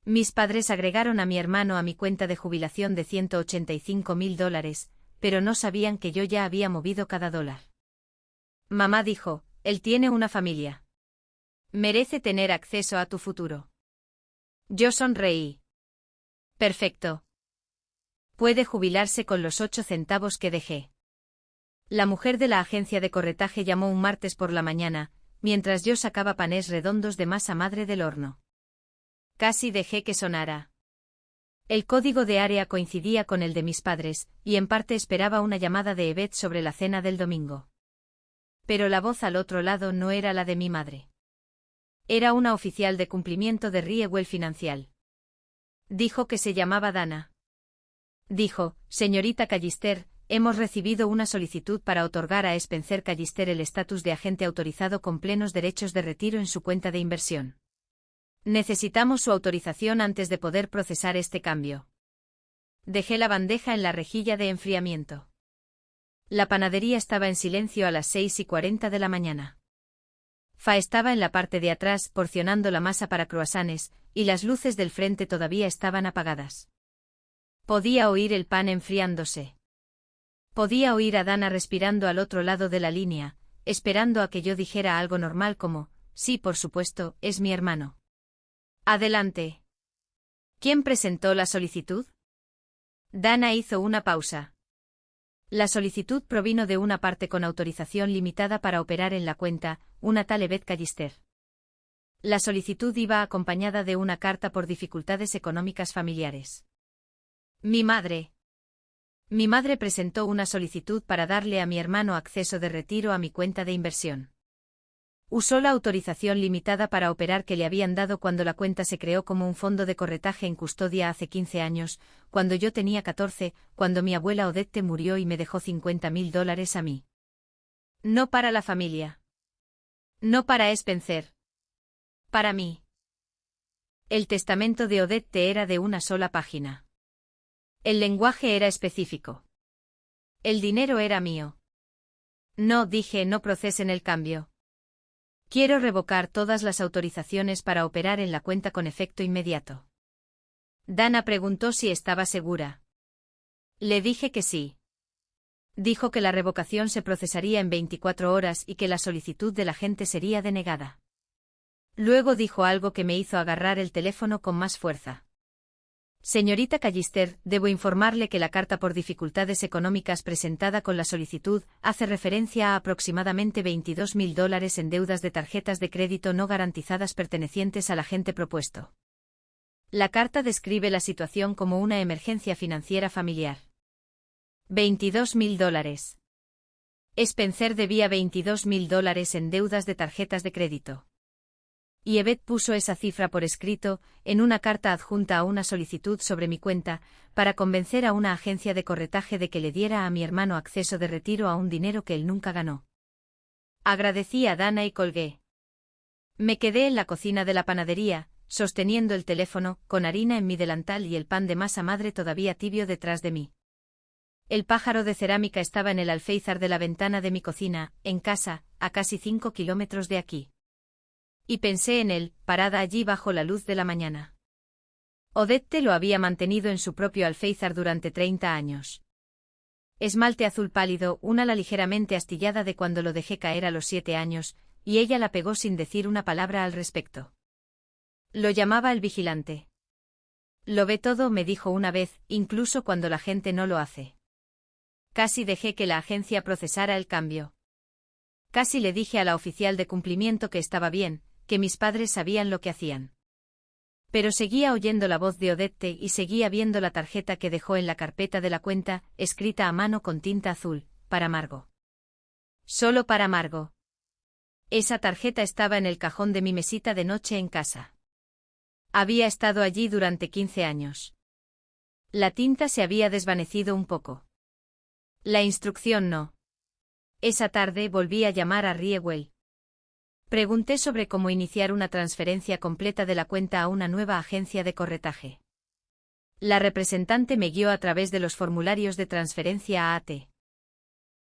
Mis padres agregaron a mi hermano a mi cuenta de jubilación de $185.000, pero no sabían que yo ya había movido cada dólar. Mamá dijo, él tiene una familia. Merece tener acceso a tu futuro. Yo sonreí. Perfecto. Puede jubilarse con los 8 centavos que dejé. La mujer de la agencia de corretaje llamó un martes por la mañana, mientras yo sacaba panés redondos de masa madre del horno. Casi dejé que sonara. El código de área coincidía con el de mis padres, y en parte esperaba una llamada de Yvette sobre la cena del domingo. Pero la voz al otro lado no era la de mi madre. Era una oficial de cumplimiento de Riewell Financial. Dijo que se llamaba Dana. Dijo, señorita Callister, hemos recibido una solicitud para otorgar a Spencer Callister el estatus de agente autorizado con plenos derechos de retiro en su cuenta de inversión. Necesitamos su autorización antes de poder procesar este cambio. Dejé la bandeja en la rejilla de enfriamiento. La panadería estaba en silencio a las 6:40 de la mañana. Fa estaba en la parte de atrás porcionando la masa para croissants, y las luces del frente todavía estaban apagadas. Podía oír el pan enfriándose. Podía oír a Dana respirando al otro lado de la línea, esperando a que yo dijera algo normal como, sí, por supuesto, es mi hermano. Adelante. ¿Quién presentó la solicitud? Dana hizo una pausa. La solicitud provino de una parte con autorización limitada para operar en la cuenta, una tal Yvette Callister. La solicitud iba acompañada de una carta por dificultades económicas familiares. Mi madre. Mi madre presentó una solicitud para darle a mi hermano acceso de retiro a mi cuenta de inversión. Usó la autorización limitada para operar que le habían dado cuando la cuenta se creó como un fondo de corretaje en custodia hace 15 años, cuando yo tenía 14, cuando mi abuela Odette murió y me dejó $50.000 a mí. No para la familia. No para Spencer. Para mí. El testamento de Odette era de una sola página. El lenguaje era específico. El dinero era mío. No, dije, no procesen el cambio. Quiero revocar todas las autorizaciones para operar en la cuenta con efecto inmediato. Dana preguntó si estaba segura. Le dije que sí. Dijo que la revocación se procesaría en 24 horas y que la solicitud de la gente sería denegada. Luego dijo algo que me hizo agarrar el teléfono con más fuerza. Señorita Callister, debo informarle que la carta por dificultades económicas presentada con la solicitud hace referencia a aproximadamente $22.000 en deudas de tarjetas de crédito no garantizadas pertenecientes al agente propuesto. La carta describe la situación como una emergencia financiera familiar. $22.000. Spencer debía $22.000 en deudas de tarjetas de crédito. Y Yvette puso esa cifra por escrito, en una carta adjunta a una solicitud sobre mi cuenta, para convencer a una agencia de corretaje de que le diera a mi hermano acceso de retiro a un dinero que él nunca ganó. Agradecí a Dana y colgué. Me quedé en la cocina de la panadería, sosteniendo el teléfono, con harina en mi delantal y el pan de masa madre todavía tibio detrás de mí. El pájaro de cerámica estaba en el alféizar de la ventana de mi cocina, en casa, a casi 5 kilómetros de aquí. Y pensé en él, parada allí bajo la luz de la mañana. Odette lo había mantenido en su propio alféizar durante 30 años. Esmalte azul pálido, un ala ligeramente astillada de cuando lo dejé caer a los 7 años, y ella la pegó sin decir una palabra al respecto. Lo llamaba el vigilante. Lo ve todo, me dijo una vez, incluso cuando la gente no lo hace. Casi dejé que la agencia procesara el cambio. Casi le dije a la oficial de cumplimiento que estaba bien, que mis padres sabían lo que hacían. Pero seguía oyendo la voz de Odette y seguía viendo la tarjeta que dejó en la carpeta de la cuenta, escrita a mano con tinta azul, para Margo. Solo para Margo. Esa tarjeta estaba en el cajón de mi mesita de noche en casa. Había estado allí durante 15 años. La tinta se había desvanecido un poco. La instrucción no. Esa tarde volví a llamar a Riewell. Pregunté sobre cómo iniciar una transferencia completa de la cuenta a una nueva agencia de corretaje. La representante me guió a través de los formularios de transferencia a AT.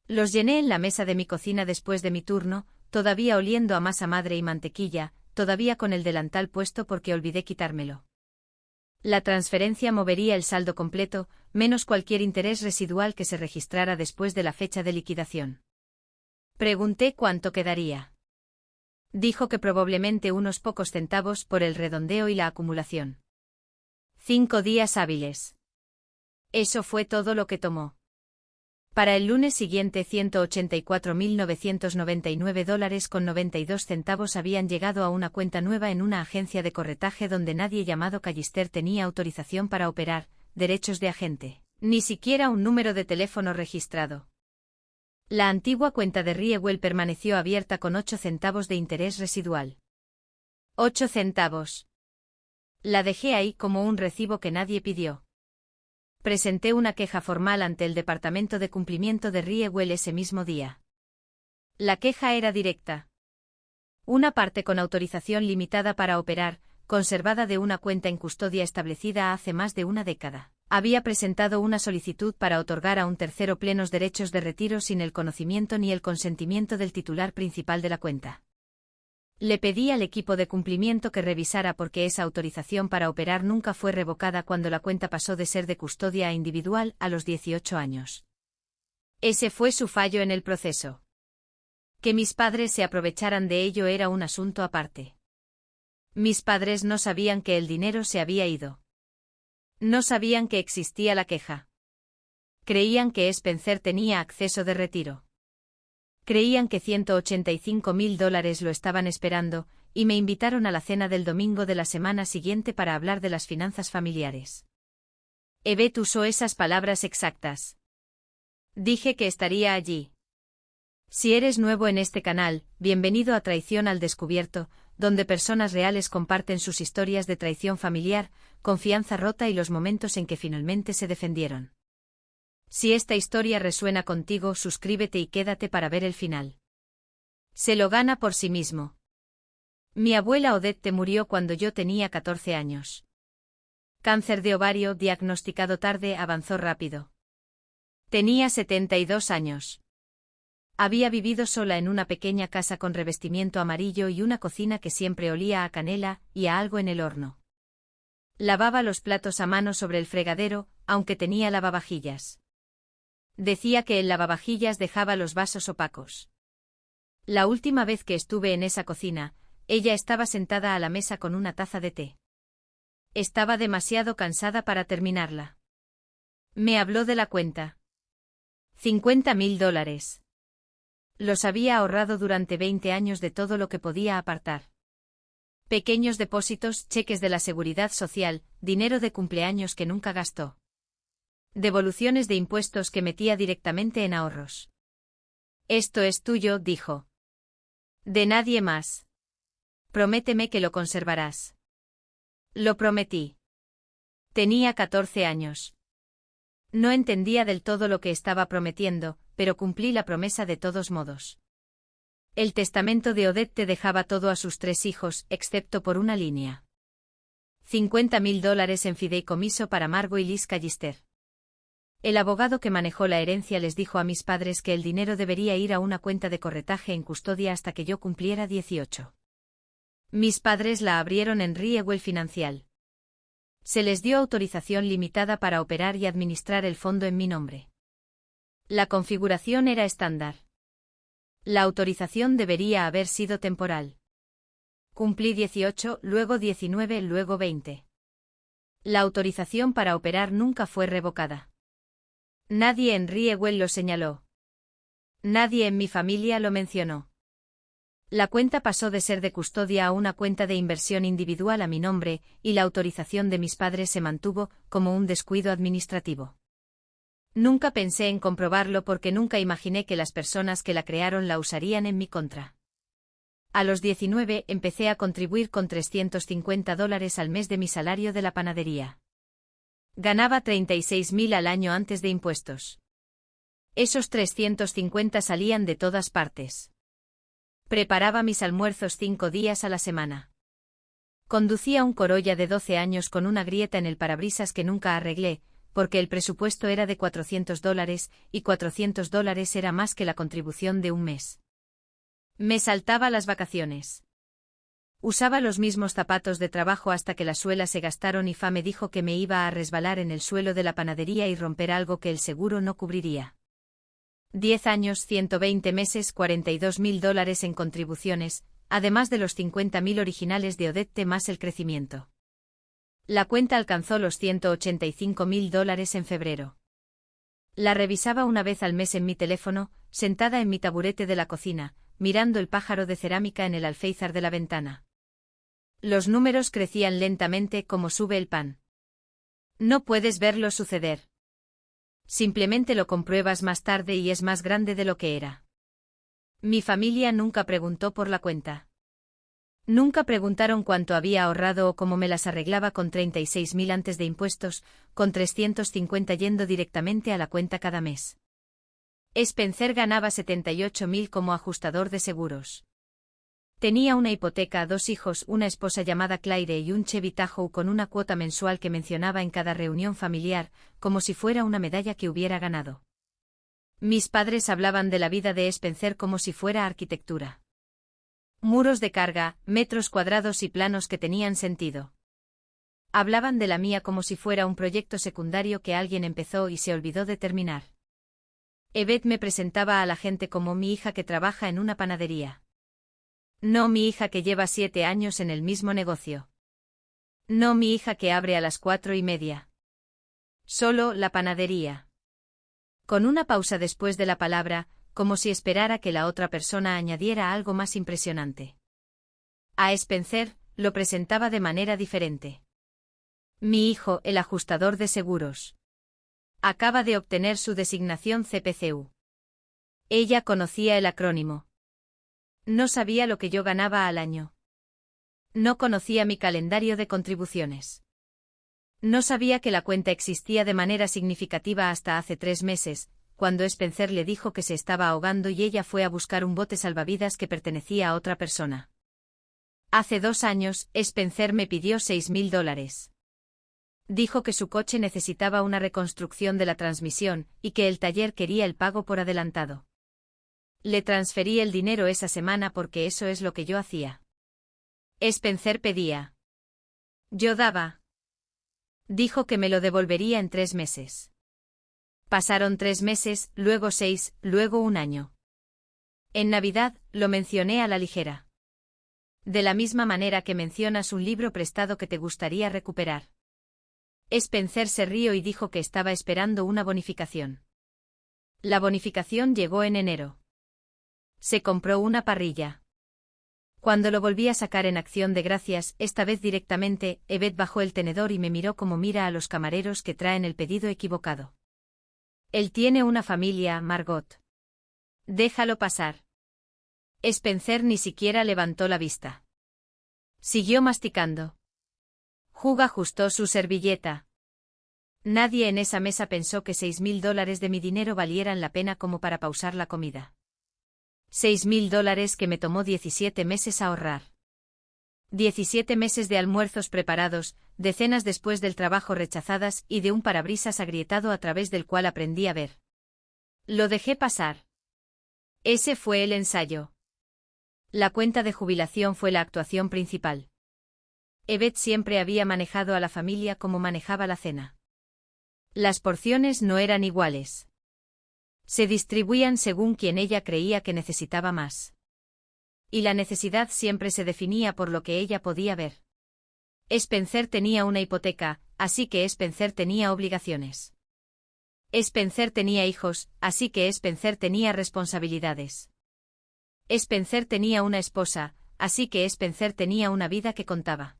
Los llené en la mesa de mi cocina después de mi turno, todavía oliendo a masa madre y mantequilla, todavía con el delantal puesto porque olvidé quitármelo. La transferencia movería el saldo completo, menos cualquier interés residual que se registrara después de la fecha de liquidación. Pregunté cuánto quedaría. Dijo que probablemente unos pocos centavos por el redondeo y la acumulación. 5 días hábiles. Eso fue todo lo que tomó. Para el lunes siguiente $184.999.92 habían llegado a una cuenta nueva en una agencia de corretaje donde nadie llamado Callister tenía autorización para operar, derechos de agente, ni siquiera un número de teléfono registrado. La antigua cuenta de Riewell permaneció abierta con 8 centavos de interés residual. 8 centavos. La dejé ahí como un recibo que nadie pidió. Presenté una queja formal ante el Departamento de Cumplimiento de Riewell ese mismo día. La queja era directa. Una parte con autorización limitada para operar, conservada de una cuenta en custodia establecida hace más de una década, había presentado una solicitud para otorgar a un tercero plenos derechos de retiro sin el conocimiento ni el consentimiento del titular principal de la cuenta. Le pedí al equipo de cumplimiento que revisara por qué esa autorización para operar nunca fue revocada cuando la cuenta pasó de ser de custodia a individual a los 18 años. Ese fue su fallo en el proceso. Que mis padres se aprovecharan de ello era un asunto aparte. Mis padres no sabían que el dinero se había ido. No sabían que existía la queja. Creían que Spencer tenía acceso de retiro. Creían que $185.000 lo estaban esperando, y me invitaron a la cena del domingo de la semana siguiente para hablar de las finanzas familiares. Yvette usó esas palabras exactas. Dije que estaría allí. Si eres nuevo en este canal, bienvenido a Traición al Descubierto, donde personas reales comparten sus historias de traición familiar, confianza rota y los momentos en que finalmente se defendieron. Si esta historia resuena contigo, suscríbete y quédate para ver el final. Se lo gana por sí mismo. Mi abuela Odette murió cuando yo tenía 14 años. Cáncer de ovario diagnosticado tarde avanzó rápido. Tenía 72 años. Había vivido sola en una pequeña casa con revestimiento amarillo y una cocina que siempre olía a canela y a algo en el horno. Lavaba los platos a mano sobre el fregadero, aunque tenía lavavajillas. Decía que el lavavajillas dejaba los vasos opacos. La última vez que estuve en esa cocina, ella estaba sentada a la mesa con una taza de té. Estaba demasiado cansada para terminarla. Me habló de la cuenta. $50.000. Los había ahorrado durante 20 años de todo lo que podía apartar. Pequeños depósitos, cheques de la Seguridad Social, dinero de cumpleaños que nunca gastó. Devoluciones de impuestos que metía directamente en ahorros. Esto es tuyo, dijo. De nadie más. Prométeme que lo conservarás. Lo prometí. Tenía 14 años. No entendía del todo lo que estaba prometiendo, pero cumplí la promesa de todos modos. El testamento de Odette te dejaba todo a sus 3 hijos, excepto por una línea. $50.000 en fideicomiso para Margot y Liz Callister. El abogado que manejó la herencia les dijo a mis padres que el dinero debería ir a una cuenta de corretaje en custodia hasta que yo cumpliera 18. Mis padres la abrieron en Riewell Financial. Se les dio autorización limitada para operar y administrar el fondo en mi nombre. La configuración era estándar. La autorización debería haber sido temporal. Cumplí 18, luego 19, luego 20. La autorización para operar nunca fue revocada. Nadie en Riewell lo señaló. Nadie en mi familia lo mencionó. La cuenta pasó de ser de custodia a una cuenta de inversión individual a mi nombre, y la autorización de mis padres se mantuvo como un descuido administrativo. Nunca pensé en comprobarlo porque nunca imaginé que las personas que la crearon la usarían en mi contra. A los 19 empecé a contribuir con $350 al mes de mi salario de la panadería. Ganaba $36.000 al año antes de impuestos. Esos 350 salían de todas partes. Preparaba mis almuerzos 5 días a la semana. Conducía un Corolla de 12 años con una grieta en el parabrisas que nunca arreglé, porque el presupuesto era de $400 y $400 era más que la contribución de un mes. Me saltaba las vacaciones. Usaba los mismos zapatos de trabajo hasta que las suelas se gastaron y Fa me dijo que me iba a resbalar en el suelo de la panadería y romper algo que el seguro no cubriría. 10 años, 120 meses, $42.000 en contribuciones, además de los 50.000 originales de Odette más el crecimiento. La cuenta alcanzó los $185.000 en febrero. La revisaba una vez al mes en mi teléfono, sentada en mi taburete de la cocina, mirando el pájaro de cerámica en el alféizar de la ventana. Los números crecían lentamente como sube el pan. No puedes verlo suceder. Simplemente lo compruebas más tarde y es más grande de lo que era. Mi familia nunca preguntó por la cuenta. Nunca preguntaron cuánto había ahorrado o cómo me las arreglaba con 36.000 antes de impuestos, con 350 yendo directamente a la cuenta cada mes. Spencer ganaba 78.000 como ajustador de seguros. Tenía una hipoteca, 2 hijos, una esposa llamada Claire y un Chevy Tahoe con una cuota mensual que mencionaba en cada reunión familiar, como si fuera una medalla que hubiera ganado. Mis padres hablaban de la vida de Spencer como si fuera arquitectura. Muros de carga, metros cuadrados y planos que tenían sentido. Hablaban de la mía como si fuera un proyecto secundario que alguien empezó y se olvidó de terminar. Yvette me presentaba a la gente como mi hija que trabaja en una panadería. No mi hija que lleva 7 años en el mismo negocio. No mi hija que abre a las 4:30. Solo la panadería. Con una pausa después de la palabra, como si esperara que la otra persona añadiera algo más impresionante. A Spencer, lo presentaba de manera diferente. Mi hijo, el ajustador de seguros. Acaba de obtener su designación CPCU. Ella conocía el acrónimo. No sabía lo que yo ganaba al año. No conocía mi calendario de contribuciones. No sabía que la cuenta existía de manera significativa hasta hace 3 meses, cuando Spencer le dijo que se estaba ahogando y ella fue a buscar un bote salvavidas que pertenecía a otra persona. Hace 2 años, Spencer me pidió $6.000. Dijo que su coche necesitaba una reconstrucción de la transmisión y que el taller quería el pago por adelantado. Le transferí el dinero esa semana porque eso es lo que yo hacía. Spencer pedía. Yo daba. Dijo que me lo devolvería en 3 meses. Pasaron 3 meses, luego 6, luego 1 año. En Navidad, lo mencioné a la ligera. De la misma manera que mencionas un libro prestado que te gustaría recuperar. Spencer se rió y dijo que estaba esperando una bonificación. La bonificación llegó en enero. Se compró una parrilla. Cuando lo volví a sacar en acción de gracias, esta vez directamente, Yvette bajó el tenedor y me miró como mira a los camareros que traen el pedido equivocado. Él tiene una familia, Margot. Déjalo pasar. Spencer ni siquiera levantó la vista. Siguió masticando. Hugh ajustó su servilleta. Nadie en esa mesa pensó que $6.000 de mi dinero valieran la pena como para pausar la comida. $6.000 que me tomó 17 meses ahorrar. 17 meses de almuerzos preparados, de cenas después del trabajo rechazadas y de un parabrisas agrietado a través del cual aprendí a ver. Lo dejé pasar. Ese fue el ensayo. La cuenta de jubilación fue la actuación principal. Yvette siempre había manejado a la familia como manejaba la cena. Las porciones no eran iguales. Se distribuían según quien ella creía que necesitaba más. Y la necesidad siempre se definía por lo que ella podía ver. Spencer tenía una hipoteca, así que Spencer tenía obligaciones. Spencer tenía hijos, así que Spencer tenía responsabilidades. Spencer tenía una esposa, así que Spencer tenía una vida que contaba.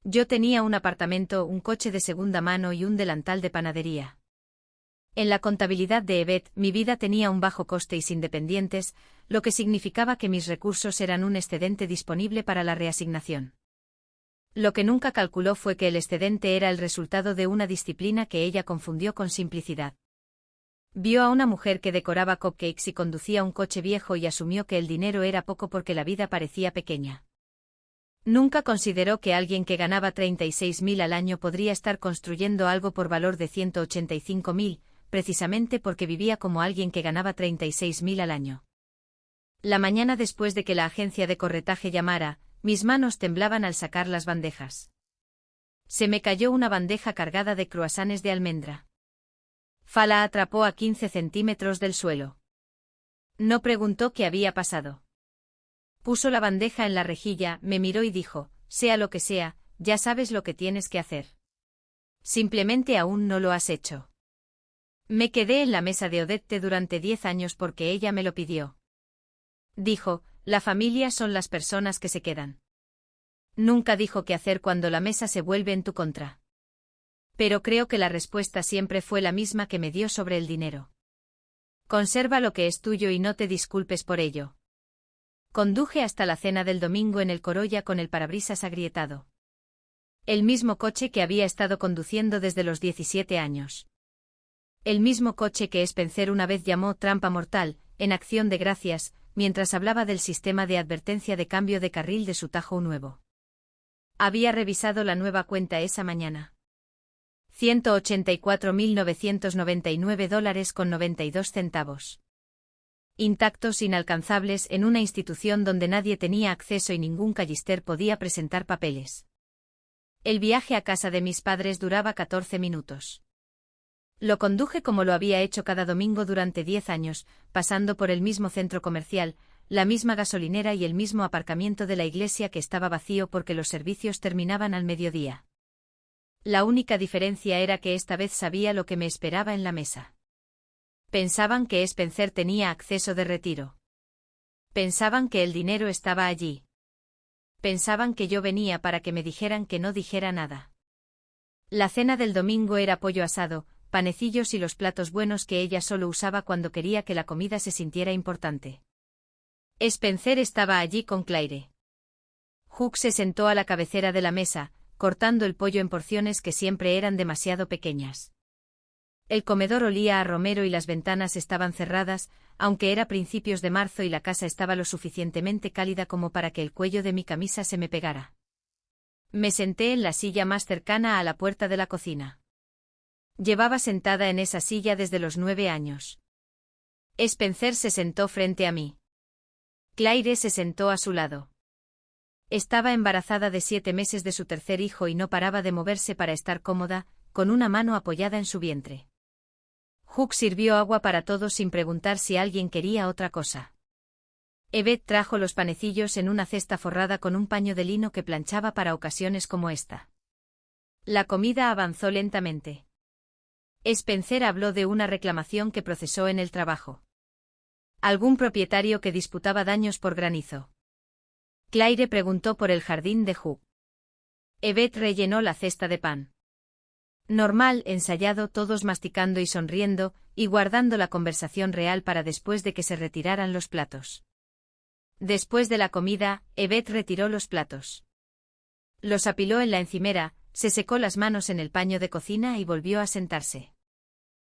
Yo tenía un apartamento, un coche de segunda mano y un delantal de panadería. En la contabilidad de Yvette, mi vida tenía un bajo coste y independientes, lo que significaba que mis recursos eran un excedente disponible para la reasignación. Lo que nunca calculó fue que el excedente era el resultado de una disciplina que ella confundió con simplicidad. Vio a una mujer que decoraba cupcakes y conducía un coche viejo y asumió que el dinero era poco porque la vida parecía pequeña. Nunca consideró que alguien que ganaba 36.000 al año podría estar construyendo algo por valor de 185.000, precisamente porque vivía como alguien que ganaba 36.000 al año. La mañana después de que la agencia de corretaje llamara, mis manos temblaban al sacar las bandejas. Se me cayó una bandeja cargada de croissants de almendra. Fala atrapó a 15 centímetros del suelo. No preguntó qué había pasado. Puso la bandeja en la rejilla, me miró y dijo, sea lo que sea, ya sabes lo que tienes que hacer. Simplemente aún no lo has hecho. Me quedé en la mesa de Odette durante 10 años porque ella me lo pidió. Dijo, la familia son las personas que se quedan. Nunca dijo qué hacer cuando la mesa se vuelve en tu contra. Pero creo que la respuesta siempre fue la misma que me dio sobre el dinero. Conserva lo que es tuyo y no te disculpes por ello. Conduje hasta la cena del domingo en el Corolla con el parabrisas agrietado. El mismo coche que había estado conduciendo desde los 17 años. El mismo coche que Spencer una vez llamó trampa mortal, en acción de gracias, mientras hablaba del sistema de advertencia de cambio de carril de su Tajo nuevo. Había revisado la nueva cuenta esa mañana. $184.999.92. Intactos, inalcanzables en una institución donde nadie tenía acceso y ningún callister podía presentar papeles. El viaje a casa de mis padres duraba 14 minutos. Lo conduje como lo había hecho cada domingo durante 10 años, pasando por el mismo centro comercial, la misma gasolinera y el mismo aparcamiento de la iglesia que estaba vacío porque los servicios terminaban al mediodía. La única diferencia era que esta vez sabía lo que me esperaba en la mesa. Pensaban que Spencer tenía acceso de retiro. Pensaban que el dinero estaba allí. Pensaban que yo venía para que me dijeran que no dijera nada. La cena del domingo era pollo asado, panecillos y los platos buenos que ella solo usaba cuando quería que la comida se sintiera importante. Spencer estaba allí con Claire. Hugh se sentó a la cabecera de la mesa, cortando el pollo en porciones que siempre eran demasiado pequeñas. El comedor olía a romero y las ventanas estaban cerradas, aunque era principios de marzo y la casa estaba lo suficientemente cálida como para que el cuello de mi camisa se me pegara. Me senté en la silla más cercana a la puerta de la cocina. Llevaba sentada en esa silla desde los 9 años. Spencer se sentó frente a mí. Claire se sentó a su lado. Estaba embarazada de 7 meses de su tercer hijo y no paraba de moverse para estar cómoda, con una mano apoyada en su vientre. Hugh sirvió agua para todos sin preguntar si alguien quería otra cosa. Yvette trajo los panecillos en una cesta forrada con un paño de lino que planchaba para ocasiones como esta. La comida avanzó lentamente. Spencer habló de una reclamación que procesó en el trabajo. Algún propietario que disputaba daños por granizo. Claire preguntó por el jardín de Hugh. Yvette rellenó la cesta de pan. Normal, ensayado, todos masticando y sonriendo, y guardando la conversación real para después de que se retiraran los platos. Después de la comida, Yvette retiró los platos. Los apiló en la encimera, se secó las manos en el paño de cocina y volvió a sentarse.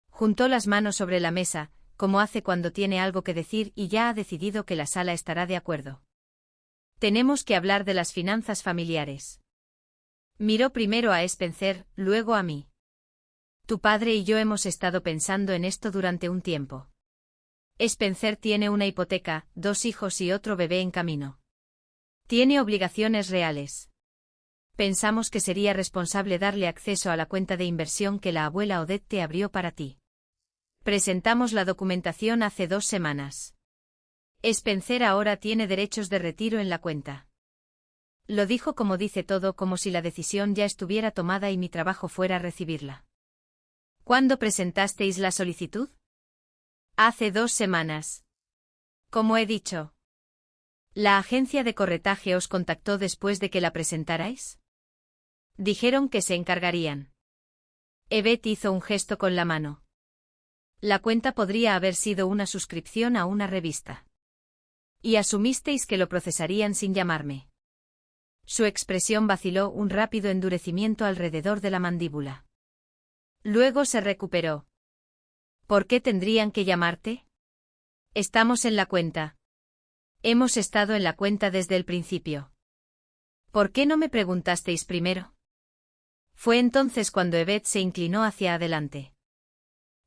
Juntó las manos sobre la mesa, como hace cuando tiene algo que decir y ya ha decidido que la sala estará de acuerdo. Tenemos que hablar de las finanzas familiares. Miró primero a Spencer, luego a mí. Tu padre y yo hemos estado pensando en esto durante un tiempo. Spencer tiene una hipoteca, 2 hijos y otro bebé en camino. Tiene obligaciones reales. Pensamos que sería responsable darle acceso a la cuenta de inversión que la abuela Odette te abrió para ti. Presentamos la documentación hace 2 semanas. Spencer ahora tiene derechos de retiro en la cuenta. Lo dijo como dice todo, como si la decisión ya estuviera tomada y mi trabajo fuera recibirla. ¿Cuándo presentasteis la solicitud? Hace 2 semanas. Como he dicho. ¿La agencia de corretaje os contactó después de que la presentarais? Dijeron que se encargarían. Yvette hizo un gesto con la mano. La cuenta podría haber sido una suscripción a una revista. Y asumisteis que lo procesarían sin llamarme. Su expresión vaciló, un rápido endurecimiento alrededor de la mandíbula. Luego se recuperó. ¿Por qué tendrían que llamarte? Estamos en la cuenta. Hemos estado en la cuenta desde el principio. ¿Por qué no me preguntasteis primero? Fue entonces cuando Yvette se inclinó hacia adelante.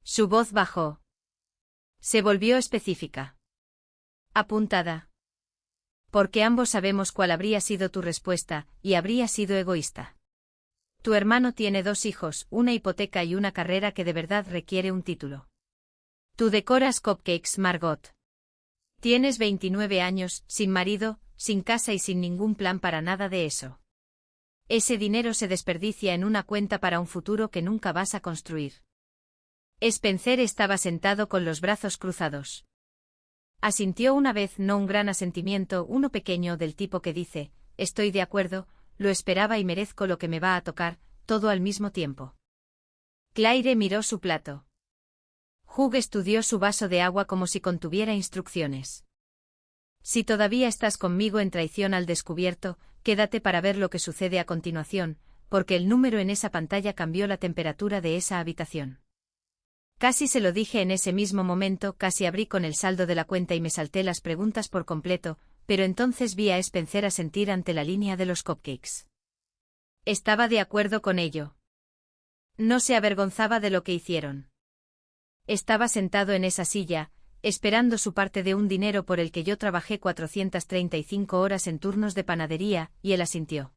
Su voz bajó. Se volvió específica. Apuntada. Porque ambos sabemos cuál habría sido tu respuesta, y habría sido egoísta. Tu hermano tiene 2 hijos, una hipoteca y una carrera que de verdad requiere un título. Tú decoras cupcakes, Margot. Tienes 29 años, sin marido, sin casa y sin ningún plan para nada de eso. Ese dinero se desperdicia en una cuenta para un futuro que nunca vas a construir. Spencer estaba sentado con los brazos cruzados. Asintió una vez, no un gran asentimiento, uno pequeño del tipo que dice, estoy de acuerdo, lo esperaba y merezco lo que me va a tocar, todo al mismo tiempo. Claire miró su plato. Hugh estudió su vaso de agua como si contuviera instrucciones. Si todavía estás conmigo en traición al descubierto, quédate para ver lo que sucede a continuación, porque el número en esa pantalla cambió la temperatura de esa habitación. Casi se lo dije en ese mismo momento, casi abrí con el saldo de la cuenta y me salté las preguntas por completo, pero entonces vi a Spencer asentir ante la línea de los cupcakes. Estaba de acuerdo con ello. No se avergonzaba de lo que hicieron. Estaba sentado en esa silla, esperando su parte de un dinero por el que yo trabajé 435 horas en turnos de panadería, y él asintió.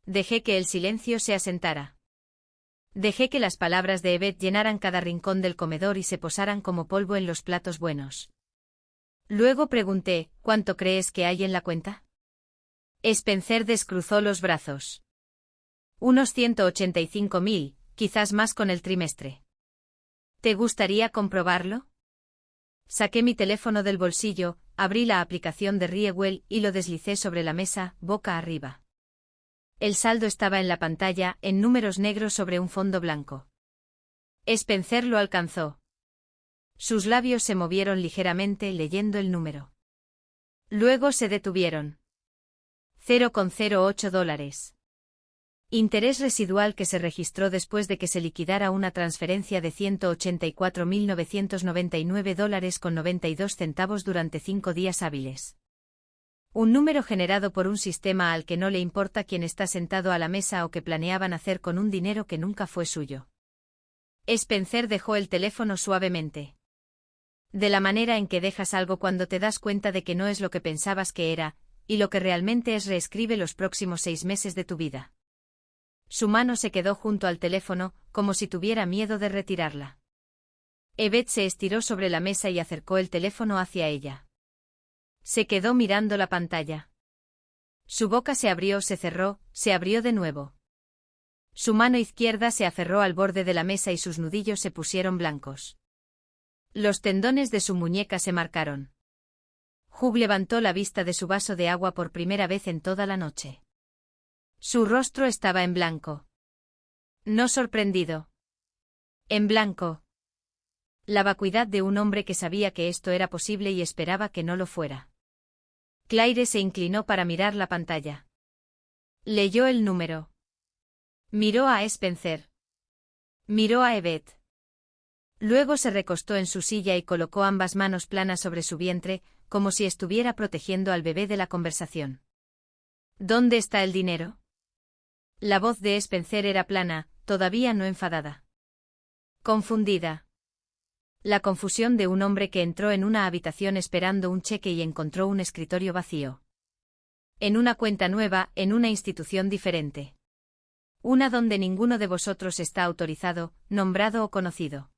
Dejé que el silencio se asentara. Dejé que las palabras de Yvette llenaran cada rincón del comedor y se posaran como polvo en los platos buenos. Luego pregunté, ¿cuánto crees que hay en la cuenta? Spencer descruzó los brazos. Unos 185.000, quizás más con el trimestre. ¿Te gustaría comprobarlo? Saqué mi teléfono del bolsillo, abrí la aplicación de Riewell y lo deslicé sobre la mesa, boca arriba. El saldo estaba en la pantalla, en números negros sobre un fondo blanco. Spencer lo alcanzó. Sus labios se movieron ligeramente leyendo el número. Luego se detuvieron. $0,08. Interés residual que se registró después de que se liquidara una transferencia de $184.999.92 durante 5 días hábiles. Un número generado por un sistema al que no le importa quién está sentado a la mesa o qué planeaban hacer con un dinero que nunca fue suyo. Spencer dejó el teléfono suavemente. De la manera en que dejas algo cuando te das cuenta de que no es lo que pensabas que era, y lo que realmente es, reescribe los próximos 6 meses de tu vida. Su mano se quedó junto al teléfono, como si tuviera miedo de retirarla. Yvette se estiró sobre la mesa y acercó el teléfono hacia ella. Se quedó mirando la pantalla. Su boca se abrió, se cerró, se abrió de nuevo. Su mano izquierda se aferró al borde de la mesa y sus nudillos se pusieron blancos. Los tendones de su muñeca se marcaron. Hugh levantó la vista de su vaso de agua por primera vez en toda la noche. Su rostro estaba en blanco. No sorprendido. En blanco. La vacuidad de un hombre que sabía que esto era posible y esperaba que no lo fuera. Claire se inclinó para mirar la pantalla. Leyó el número. Miró a Spencer. Miró a Yvette. Luego se recostó en su silla y colocó ambas manos planas sobre su vientre, como si estuviera protegiendo al bebé de la conversación. ¿Dónde está el dinero? La voz de Spencer era plana, todavía no enfadada. Confundida. La confusión de un hombre que entró en una habitación esperando un cheque y encontró un escritorio vacío. En una cuenta nueva, en una institución diferente. Una donde ninguno de vosotros está autorizado, nombrado o conocido.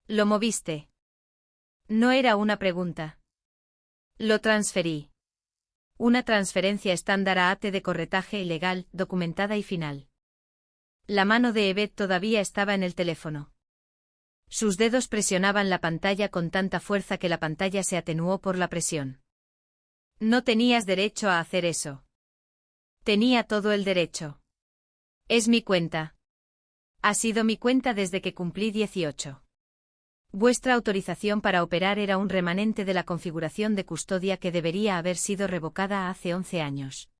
¿Lo moviste? No era una pregunta. Lo transferí. Una transferencia estándar a AT de corretaje legal, documentada y final. La mano de Yvette todavía estaba en el teléfono. Sus dedos presionaban la pantalla con tanta fuerza que la pantalla se atenuó por la presión. No tenías derecho a hacer eso. Tenía todo el derecho. Es mi cuenta. Ha sido mi cuenta desde que cumplí 18. Vuestra autorización para operar era un remanente de la configuración de custodia que debería haber sido revocada hace 11 años.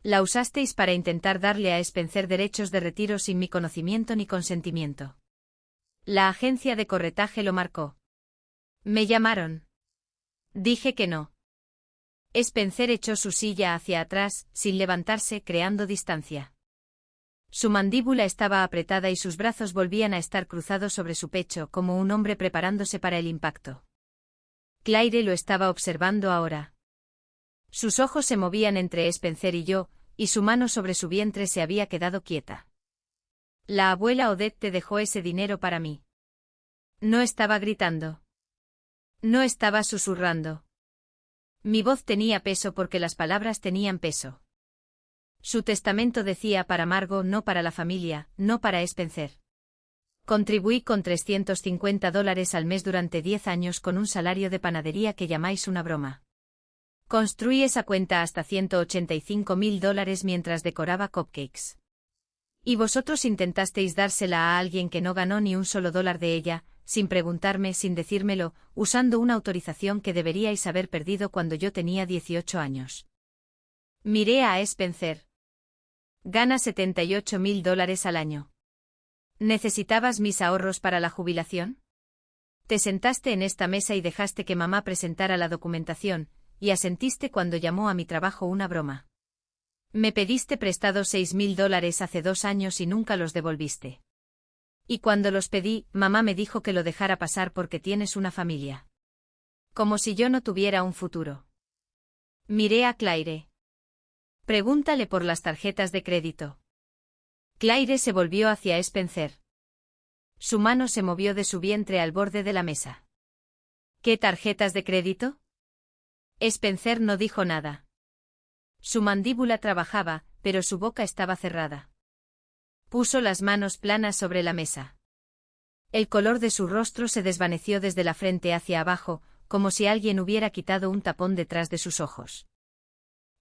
La usasteis para intentar darle a Spencer derechos de retiro sin mi conocimiento ni consentimiento. La agencia de corretaje lo marcó. Me llamaron. Dije que no. Spencer echó su silla hacia atrás, sin levantarse, creando distancia. Su mandíbula estaba apretada y sus brazos volvían a estar cruzados sobre su pecho como un hombre preparándose para el impacto. Claire lo estaba observando ahora. Sus ojos se movían entre Spencer y yo, y su mano sobre su vientre se había quedado quieta. La abuela Odette te dejó ese dinero para mí. No estaba gritando. No estaba susurrando. Mi voz tenía peso porque las palabras tenían peso. Su testamento decía para Margot, no para la familia, no para Spencer. Contribuí con $350 al mes durante 10 años con un salario de panadería que llamáis una broma. Construí esa cuenta hasta $185.000 mientras decoraba cupcakes. Y vosotros intentasteis dársela a alguien que no ganó ni un solo dólar de ella, sin preguntarme, sin decírmelo, usando una autorización que deberíais haber perdido cuando yo tenía 18 años. Miré a Spencer. Gana $78.000 al año. ¿Necesitabas mis ahorros para la jubilación? Te sentaste en esta mesa y dejaste que mamá presentara la documentación, y asentiste cuando llamó a mi trabajo una broma. Me pediste prestados $6.000 hace 2 años y nunca los devolviste. Y cuando los pedí, mamá me dijo que lo dejara pasar porque tienes una familia. Como si yo no tuviera un futuro. Miré a Claire. Pregúntale por las tarjetas de crédito. Claire se volvió hacia Spencer. Su mano se movió de su vientre al borde de la mesa. ¿Qué tarjetas de crédito? Spencer no dijo nada. Su mandíbula trabajaba, pero su boca estaba cerrada. Puso las manos planas sobre la mesa. El color de su rostro se desvaneció desde la frente hacia abajo, como si alguien hubiera quitado un tapón detrás de sus ojos.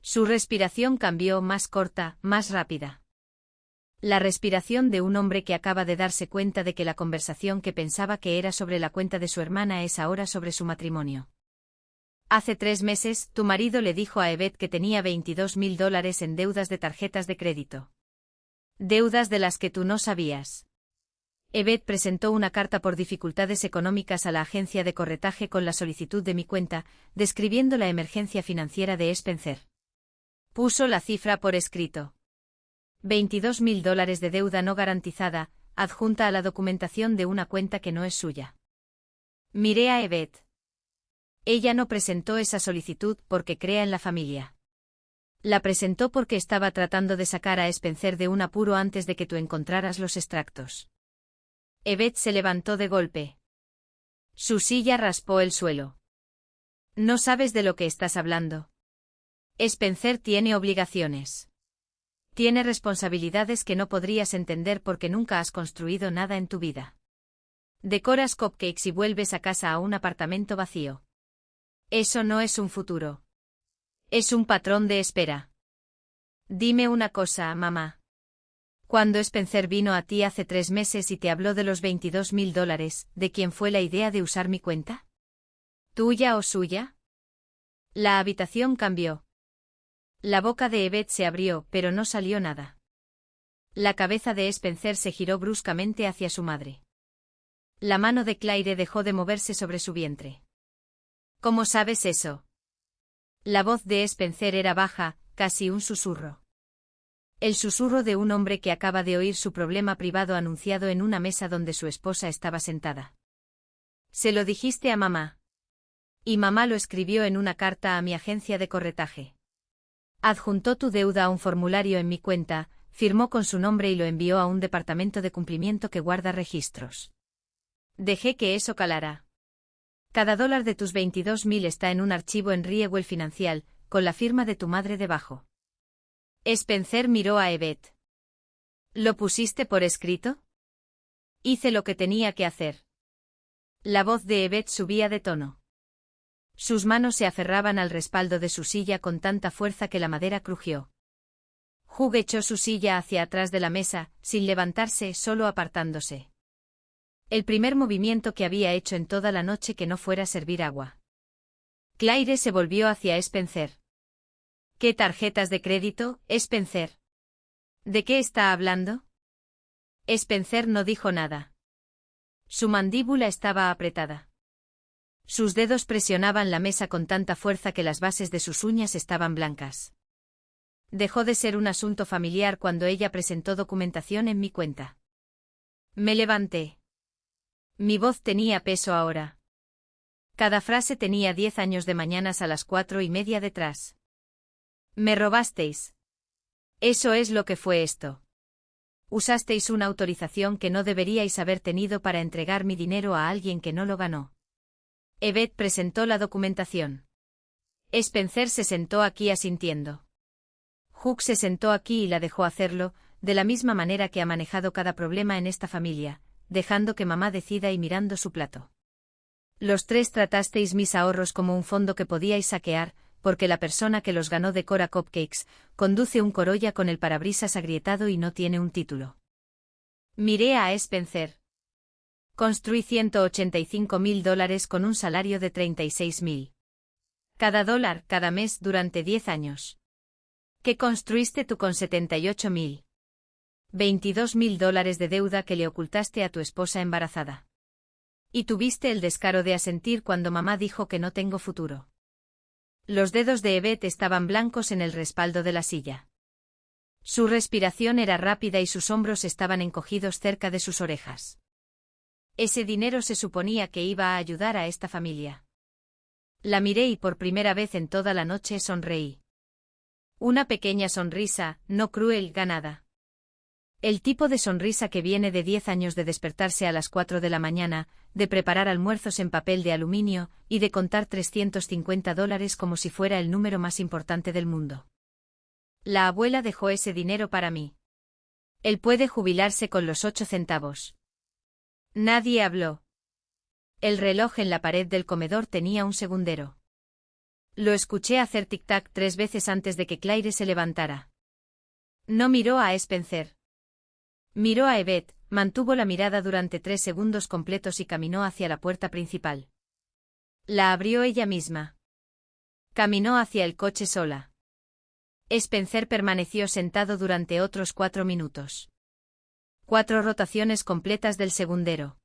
Su respiración cambió, más corta, más rápida. La respiración de un hombre que acaba de darse cuenta de que la conversación que pensaba que era sobre la cuenta de su hermana es ahora sobre su matrimonio. Hace 3 meses, tu marido le dijo a Yvette que tenía $22.000 en deudas de tarjetas de crédito. Deudas de las que tú no sabías. Yvette presentó una carta por dificultades económicas a la agencia de corretaje con la solicitud de mi cuenta, describiendo la emergencia financiera de Spencer. Puso la cifra por escrito. $22.000 de deuda no garantizada, adjunta a la documentación de una cuenta que no es suya. Miré a Yvette. Ella no presentó esa solicitud porque crea en la familia. La presentó porque estaba tratando de sacar a Spencer de un apuro antes de que tú encontraras los extractos. Yvette se levantó de golpe. Su silla raspó el suelo. No sabes de lo que estás hablando. Spencer tiene obligaciones. Tiene responsabilidades que no podrías entender porque nunca has construido nada en tu vida. Decoras cupcakes y vuelves a casa a un apartamento vacío. Eso no es un futuro. Es un patrón de espera. Dime una cosa, mamá. Cuando Spencer vino a ti hace 3 meses y te habló de los $22.000, ¿de quién fue la idea de usar mi cuenta? ¿Tuya o suya? La habitación cambió. La boca de Yvette se abrió, pero no salió nada. La cabeza de Spencer se giró bruscamente hacia su madre. La mano de Claire dejó de moverse sobre su vientre. ¿Cómo sabes eso? La voz de Spencer era baja, casi un susurro. El susurro de un hombre que acaba de oír su problema privado anunciado en una mesa donde su esposa estaba sentada. Se lo dijiste a mamá. Y mamá lo escribió en una carta a mi agencia de corretaje. Adjuntó tu deuda a un formulario en mi cuenta, firmó con su nombre y lo envió a un departamento de cumplimiento que guarda registros. Dejé que eso calara. Cada dólar de tus 22.000 está en un archivo en Riewell Financial, con la firma de tu madre debajo. Spencer miró a Yvette. ¿Lo pusiste por escrito? Hice lo que tenía que hacer. La voz de Yvette subía de tono. Sus manos se aferraban al respaldo de su silla con tanta fuerza que la madera crujió. Hugh echó su silla hacia atrás de la mesa, sin levantarse, solo apartándose. El primer movimiento que había hecho en toda la noche que no fuera servir agua. Claire se volvió hacia Spencer. ¿Qué tarjetas de crédito, Spencer? ¿De qué está hablando? Spencer no dijo nada. Su mandíbula estaba apretada. Sus dedos presionaban la mesa con tanta fuerza que las bases de sus uñas estaban blancas. Dejó de ser un asunto familiar cuando ella presentó documentación en mi cuenta. Me levanté. Mi voz tenía peso ahora. Cada frase tenía 10 años de mañanas a las 4:30 detrás. Me robasteis. Eso es lo que fue esto. Usasteis una autorización que no deberíais haber tenido para entregar mi dinero a alguien que no lo ganó. Yvette presentó la documentación. Spencer se sentó aquí asintiendo. Hugh se sentó aquí y la dejó hacerlo, de la misma manera que ha manejado cada problema en esta familia, dejando que mamá decida y mirando su plato. Los tres tratasteis mis ahorros como un fondo que podíais saquear, porque la persona que los ganó decora cupcakes, conduce un Corolla con el parabrisas agrietado y no tiene un título. Miré a Spencer. Construí $185.000 con un salario de $36.000. Cada dólar, cada mes, durante 10 años. ¿Qué construiste tú con $78.000? $22.000 de deuda que le ocultaste a tu esposa embarazada. Y tuviste el descaro de asentir cuando mamá dijo que no tengo futuro. Los dedos de Yvette estaban blancos en el respaldo de la silla. Su respiración era rápida y sus hombros estaban encogidos cerca de sus orejas. Ese dinero se suponía que iba a ayudar a esta familia. La miré y por primera vez en toda la noche sonreí. Una pequeña sonrisa, no cruel, ganada. El tipo de sonrisa que viene de 10 años de despertarse a las 4 de la mañana, de preparar almuerzos en papel de aluminio y de contar $350 como si fuera el número más importante del mundo. La abuela dejó ese dinero para mí. Él puede jubilarse con los 8 centavos. Nadie habló. El reloj en la pared del comedor tenía un segundero. Lo escuché hacer tic-tac 3 veces antes de que Claire se levantara. No miró a Spencer. Miró a Yvette, mantuvo la mirada durante 3 segundos completos y caminó hacia la puerta principal. La abrió ella misma. Caminó hacia el coche sola. Spencer permaneció sentado durante otros 4 minutos. 4 rotaciones completas del segundero.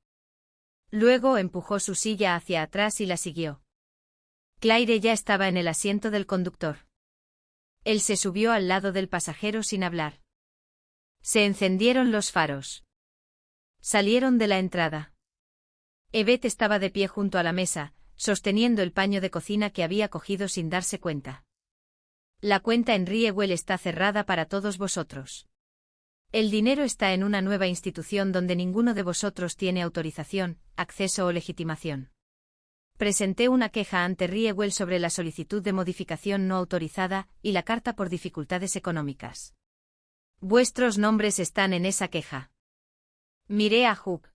Luego empujó su silla hacia atrás y la siguió. Claire ya estaba en el asiento del conductor. Él se subió al lado del pasajero sin hablar. Se encendieron los faros. Salieron de la entrada. Yvette estaba de pie junto a la mesa, sosteniendo el paño de cocina que había cogido sin darse cuenta. La cuenta en Riewell está cerrada para todos vosotros. El dinero está en una nueva institución donde ninguno de vosotros tiene autorización, acceso o legitimación. Presenté una queja ante Riewell sobre la solicitud de modificación no autorizada y la carta por dificultades económicas. Vuestros nombres están en esa queja. Miré a Hugh.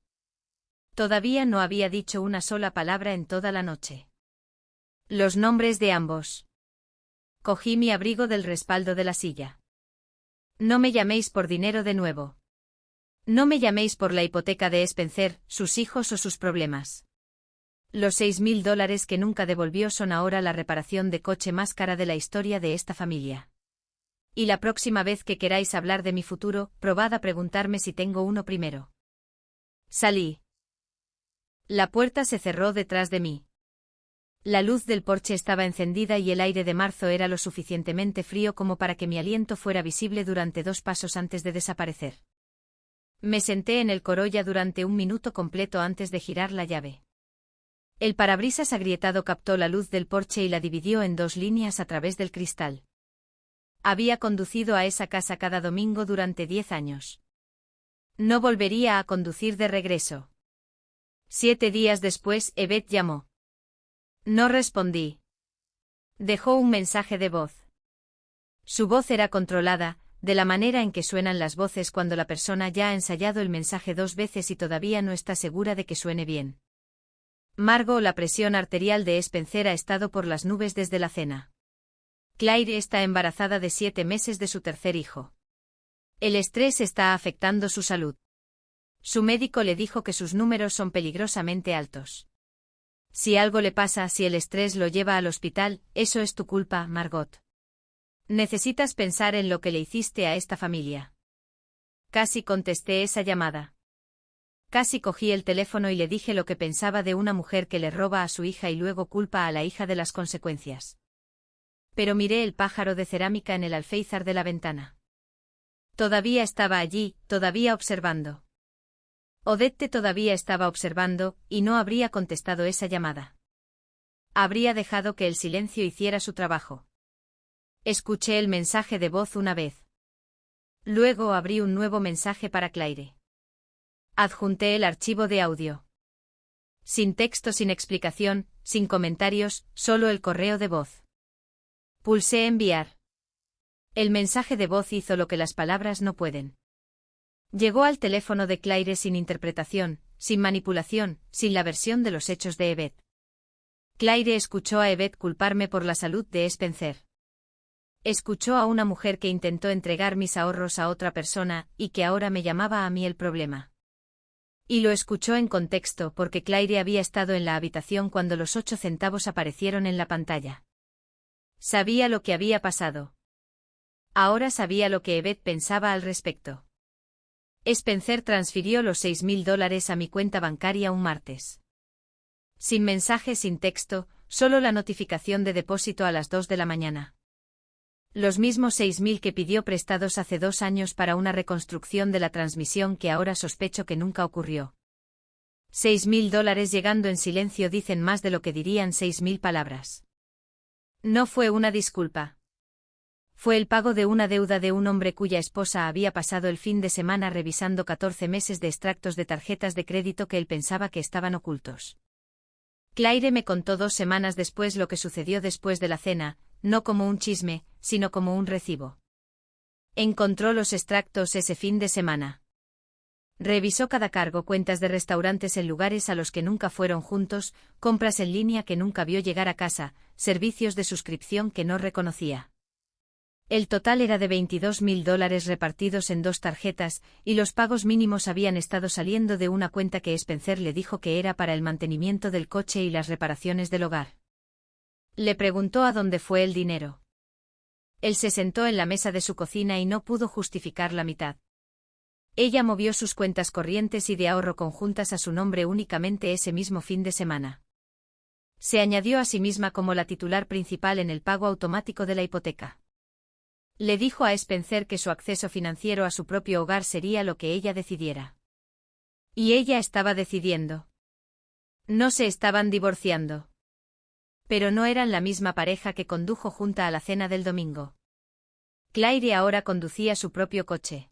Todavía no había dicho una sola palabra en toda la noche. Los nombres de ambos. Cogí mi abrigo del respaldo de la silla. No me llaméis por dinero de nuevo. No me llaméis por la hipoteca de Spencer, sus hijos o sus problemas. Los $6.000 que nunca devolvió son ahora la reparación de coche más cara de la historia de esta familia. Y la próxima vez que queráis hablar de mi futuro, probad a preguntarme si tengo uno primero. Salí. La puerta se cerró detrás de mí. La luz del porche estaba encendida y el aire de marzo era lo suficientemente frío como para que mi aliento fuera visible durante 2 pasos antes de desaparecer. Me senté en el Corolla durante 1 minuto completo antes de girar la llave. El parabrisas agrietado captó la luz del porche y la dividió en 2 líneas a través del cristal. Había conducido a esa casa cada domingo durante 10 años. No volvería a conducir de regreso. 7 días después, Yvette llamó. No respondí. Dejó un mensaje de voz. Su voz era controlada, de la manera en que suenan las voces cuando la persona ya ha ensayado el mensaje 2 veces y todavía no está segura de que suene bien. Margot, la presión arterial de Spencer ha estado por las nubes desde la cena. Claire está embarazada de 7 meses de su tercer hijo. El estrés está afectando su salud. Su médico le dijo que sus números son peligrosamente altos. Si algo le pasa, si el estrés lo lleva al hospital, eso es tu culpa, Margot. Necesitas pensar en lo que le hiciste a esta familia. Casi contesté esa llamada. Casi cogí el teléfono y le dije lo que pensaba de una mujer que le roba a su hija y luego culpa a la hija de las consecuencias. Pero miré el pájaro de cerámica en el alféizar de la ventana. Todavía estaba allí, todavía observando. Odette todavía estaba observando, y no habría contestado esa llamada. Habría dejado que el silencio hiciera su trabajo. Escuché el mensaje de voz una vez. Luego abrí un nuevo mensaje para Claire. Adjunté el archivo de audio. Sin texto, sin explicación, sin comentarios, solo el correo de voz. Pulsé enviar. El mensaje de voz hizo lo que las palabras no pueden. Llegó al teléfono de Claire sin interpretación, sin manipulación, sin la versión de los hechos de Yvette. Claire escuchó a Yvette culparme por la salud de Spencer. Escuchó a una mujer que intentó entregar mis ahorros a otra persona y que ahora me llamaba a mí el problema. Y lo escuchó en contexto porque Claire había estado en la habitación cuando los 8 centavos aparecieron en la pantalla. Sabía lo que había pasado. Ahora sabía lo que Yvette pensaba al respecto. Spencer transfirió los $6.000 a mi cuenta bancaria un martes. Sin mensaje, sin texto, solo la notificación de depósito a las 2 de la mañana. Los mismos 6.000 que pidió prestados hace 2 años para una reconstrucción de la transmisión que ahora sospecho que nunca ocurrió. $6.000 llegando en silencio dicen más de lo que dirían 6.000 palabras. No fue una disculpa. Fue el pago de una deuda de un hombre cuya esposa había pasado el fin de semana revisando 14 meses de extractos de tarjetas de crédito que él pensaba que estaban ocultos. Claire me contó 2 semanas después lo que sucedió después de la cena, no como un chisme, sino como un recibo. Encontró los extractos ese fin de semana. Revisó cada cargo, cuentas de restaurantes en lugares a los que nunca fueron juntos, compras en línea que nunca vio llegar a casa, servicios de suscripción que no reconocía. El total era de $22.000 repartidos en 2 tarjetas, y los pagos mínimos habían estado saliendo de una cuenta que Spencer le dijo que era para el mantenimiento del coche y las reparaciones del hogar. Le preguntó a dónde fue el dinero. Él se sentó en la mesa de su cocina y no pudo justificar la mitad. Ella movió sus cuentas corrientes y de ahorro conjuntas a su nombre únicamente ese mismo fin de semana. Se añadió a sí misma como la titular principal en el pago automático de la hipoteca. Le dijo a Spencer que su acceso financiero a su propio hogar sería lo que ella decidiera. Y ella estaba decidiendo. No se estaban divorciando. Pero no eran la misma pareja que condujo junta a la cena del domingo. Claire ahora conducía su propio coche.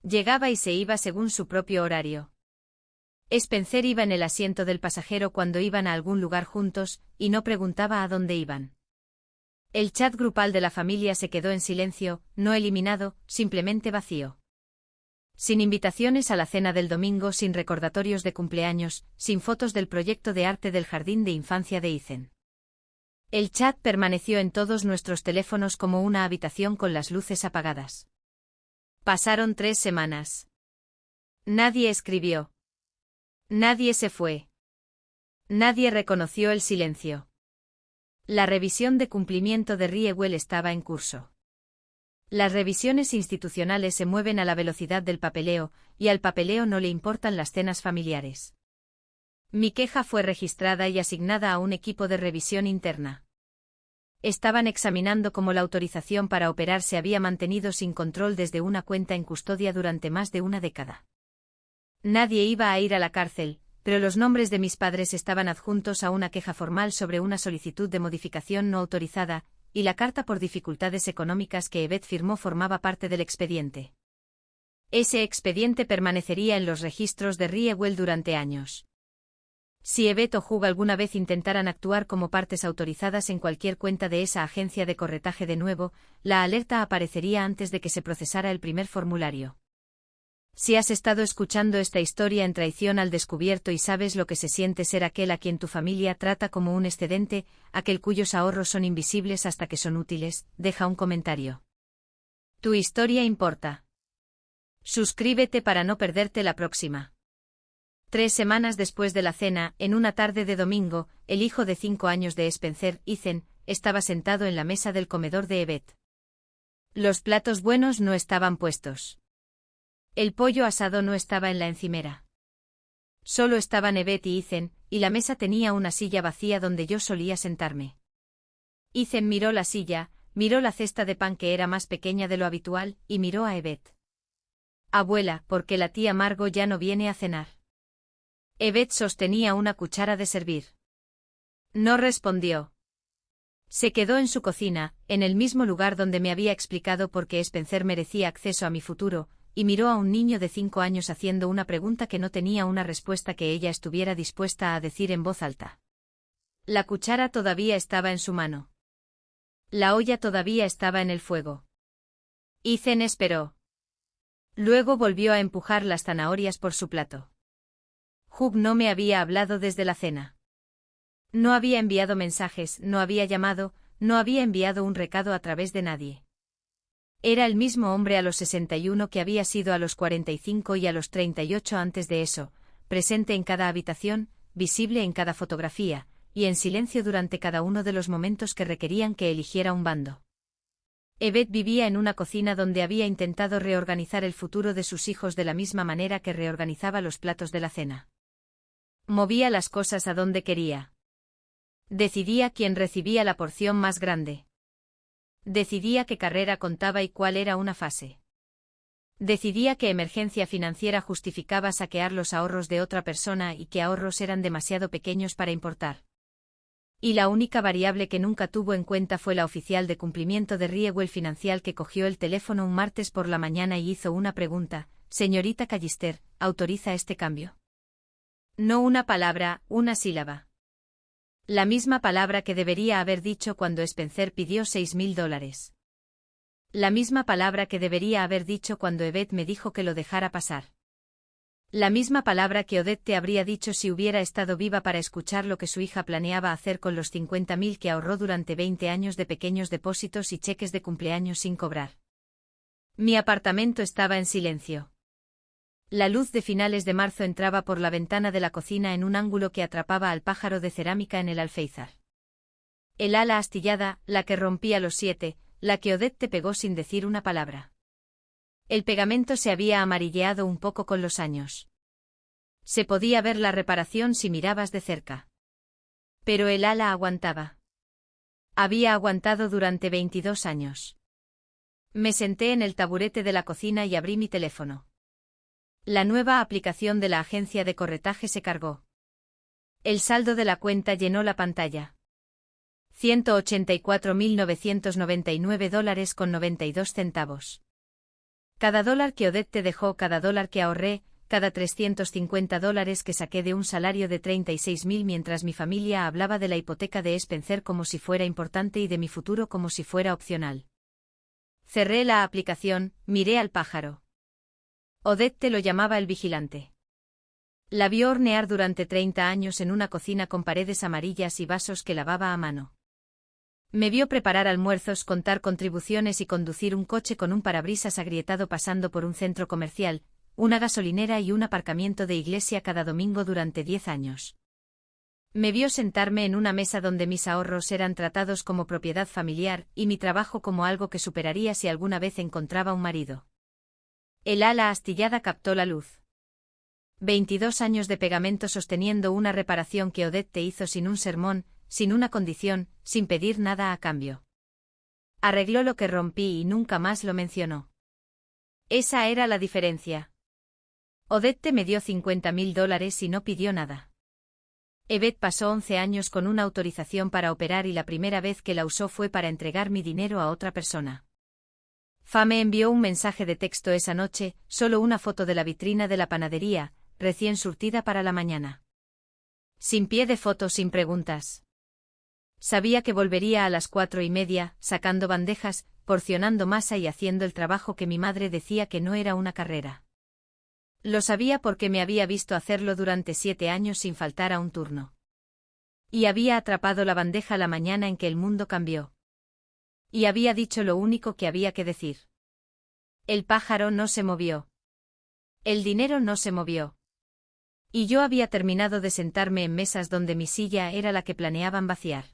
Llegaba y se iba según su propio horario. Spencer iba en el asiento del pasajero cuando iban a algún lugar juntos, y no preguntaba a dónde iban. El chat grupal de la familia se quedó en silencio, no eliminado, simplemente vacío. Sin invitaciones a la cena del domingo, sin recordatorios de cumpleaños, sin fotos del proyecto de arte del jardín de infancia de Ethan. El chat permaneció en todos nuestros teléfonos como una habitación con las luces apagadas. Pasaron 3 semanas. Nadie escribió. Nadie se fue. Nadie reconoció el silencio. La revisión de cumplimiento de Riewell estaba en curso. Las revisiones institucionales se mueven a la velocidad del papeleo, y al papeleo no le importan las cenas familiares. Mi queja fue registrada y asignada a un equipo de revisión interna. Estaban examinando cómo la autorización para operar se había mantenido sin control desde una cuenta en custodia durante más de una década. Nadie iba a ir a la cárcel, pero los nombres de mis padres estaban adjuntos a una queja formal sobre una solicitud de modificación no autorizada, y la carta por dificultades económicas que Yvette firmó formaba parte del expediente. Ese expediente permanecería en los registros de Riewell durante años. Si Yvette o Hugh alguna vez intentaran actuar como partes autorizadas en cualquier cuenta de esa agencia de corretaje de nuevo, la alerta aparecería antes de que se procesara el primer formulario. Si has estado escuchando esta historia en traición al descubierto y sabes lo que se siente ser aquel a quien tu familia trata como un excedente, aquel cuyos ahorros son invisibles hasta que son útiles, deja un comentario. Tu historia importa. Suscríbete para no perderte la próxima. 3 semanas después de la cena, en una tarde de domingo, el hijo de 5 años de Spencer, Ethan, estaba sentado en la mesa del comedor de Yvette. Los platos buenos no estaban puestos. El pollo asado no estaba en la encimera. Solo estaban Yvette y Ethan, y la mesa tenía una silla vacía donde yo solía sentarme. Ethan miró la silla, miró la cesta de pan que era más pequeña de lo habitual, y miró a Yvette. Abuela, ¿por qué la tía Margot ya no viene a cenar? Yvette sostenía una cuchara de servir. No respondió. Se quedó en su cocina, en el mismo lugar donde me había explicado por qué Spencer merecía acceso a mi futuro, y miró a un niño de 5 años haciendo una pregunta que no tenía una respuesta que ella estuviera dispuesta a decir en voz alta. La cuchara todavía estaba en su mano. La olla todavía estaba en el fuego. Ethan esperó. Luego volvió a empujar las zanahorias por su plato. Hugh no me había hablado desde la cena. No había enviado mensajes, no había llamado, no había enviado un recado a través de nadie. Era el mismo hombre a los 61 que había sido a los 45 y a los 38 antes de eso, presente en cada habitación, visible en cada fotografía, y en silencio durante cada uno de los momentos que requerían que eligiera un bando. Yvette vivía en una cocina donde había intentado reorganizar el futuro de sus hijos de la misma manera que reorganizaba los platos de la cena. Movía las cosas a donde quería. Decidía quién recibía la porción más grande. Decidía qué carrera contaba y cuál era una fase. Decidía qué emergencia financiera justificaba saquear los ahorros de otra persona y qué ahorros eran demasiado pequeños para importar. Y la única variable que nunca tuvo en cuenta fue la oficial de cumplimiento de riesgo financiero que cogió el teléfono un martes por la mañana y hizo una pregunta: «Señorita Callister, ¿autoriza este cambio?». No una palabra, una sílaba. La misma palabra que debería haber dicho cuando Spencer pidió $6.000. La misma palabra que debería haber dicho cuando Yvette me dijo que lo dejara pasar. La misma palabra que Odette te habría dicho si hubiera estado viva para escuchar lo que su hija planeaba hacer con los 50.000 que ahorró durante 20 años de pequeños depósitos y cheques de cumpleaños sin cobrar. Mi apartamento estaba en silencio. La luz de finales de marzo entraba por la ventana de la cocina en un ángulo que atrapaba al pájaro de cerámica en el alféizar. El ala astillada, la que rompía los 7, la que Odette te pegó sin decir una palabra. El pegamento se había amarilleado un poco con los años. Se podía ver la reparación si mirabas de cerca. Pero el ala aguantaba. Había aguantado durante 22 años. Me senté en el taburete de la cocina y abrí mi teléfono. La nueva aplicación de la agencia de corretaje se cargó. El saldo de la cuenta llenó la pantalla. $184.999.92. Cada dólar que Odette te dejó, cada dólar que ahorré, cada $350 que saqué de un salario de 36.000 mientras mi familia hablaba de la hipoteca de Spencer como si fuera importante y de mi futuro como si fuera opcional. Cerré la aplicación, miré al pájaro. Odette te lo llamaba el vigilante. La vio hornear durante 30 años en una cocina con paredes amarillas y vasos que lavaba a mano. Me vio preparar almuerzos, contar contribuciones y conducir un coche con un parabrisas agrietado pasando por un centro comercial, una gasolinera y un aparcamiento de iglesia cada domingo durante 10 años. Me vio sentarme en una mesa donde mis ahorros eran tratados como propiedad familiar y mi trabajo como algo que superaría si alguna vez encontraba un marido. El ala astillada captó la luz. 22 años de pegamento sosteniendo una reparación que Odette te hizo sin un sermón, sin una condición, sin pedir nada a cambio. Arregló lo que rompí y nunca más lo mencionó. Esa era la diferencia. Odette me dio $50.000 y no pidió nada. Yvette pasó 11 años con una autorización para operar y la primera vez que la usó fue para entregar mi dinero a otra persona. Fa me envió un mensaje de texto esa noche, solo una foto de la vitrina de la panadería, recién surtida para la mañana. Sin pie de foto, sin preguntas. Sabía que volvería a las 4:30, sacando bandejas, porcionando masa y haciendo el trabajo que mi madre decía que no era una carrera. Lo sabía porque me había visto hacerlo durante 7 años sin faltar a un turno. Y había atrapado la bandeja la mañana en que el mundo cambió. Y había dicho lo único que había que decir. El pájaro no se movió. El dinero no se movió. Y yo había terminado de sentarme en mesas donde mi silla era la que planeaban vaciar.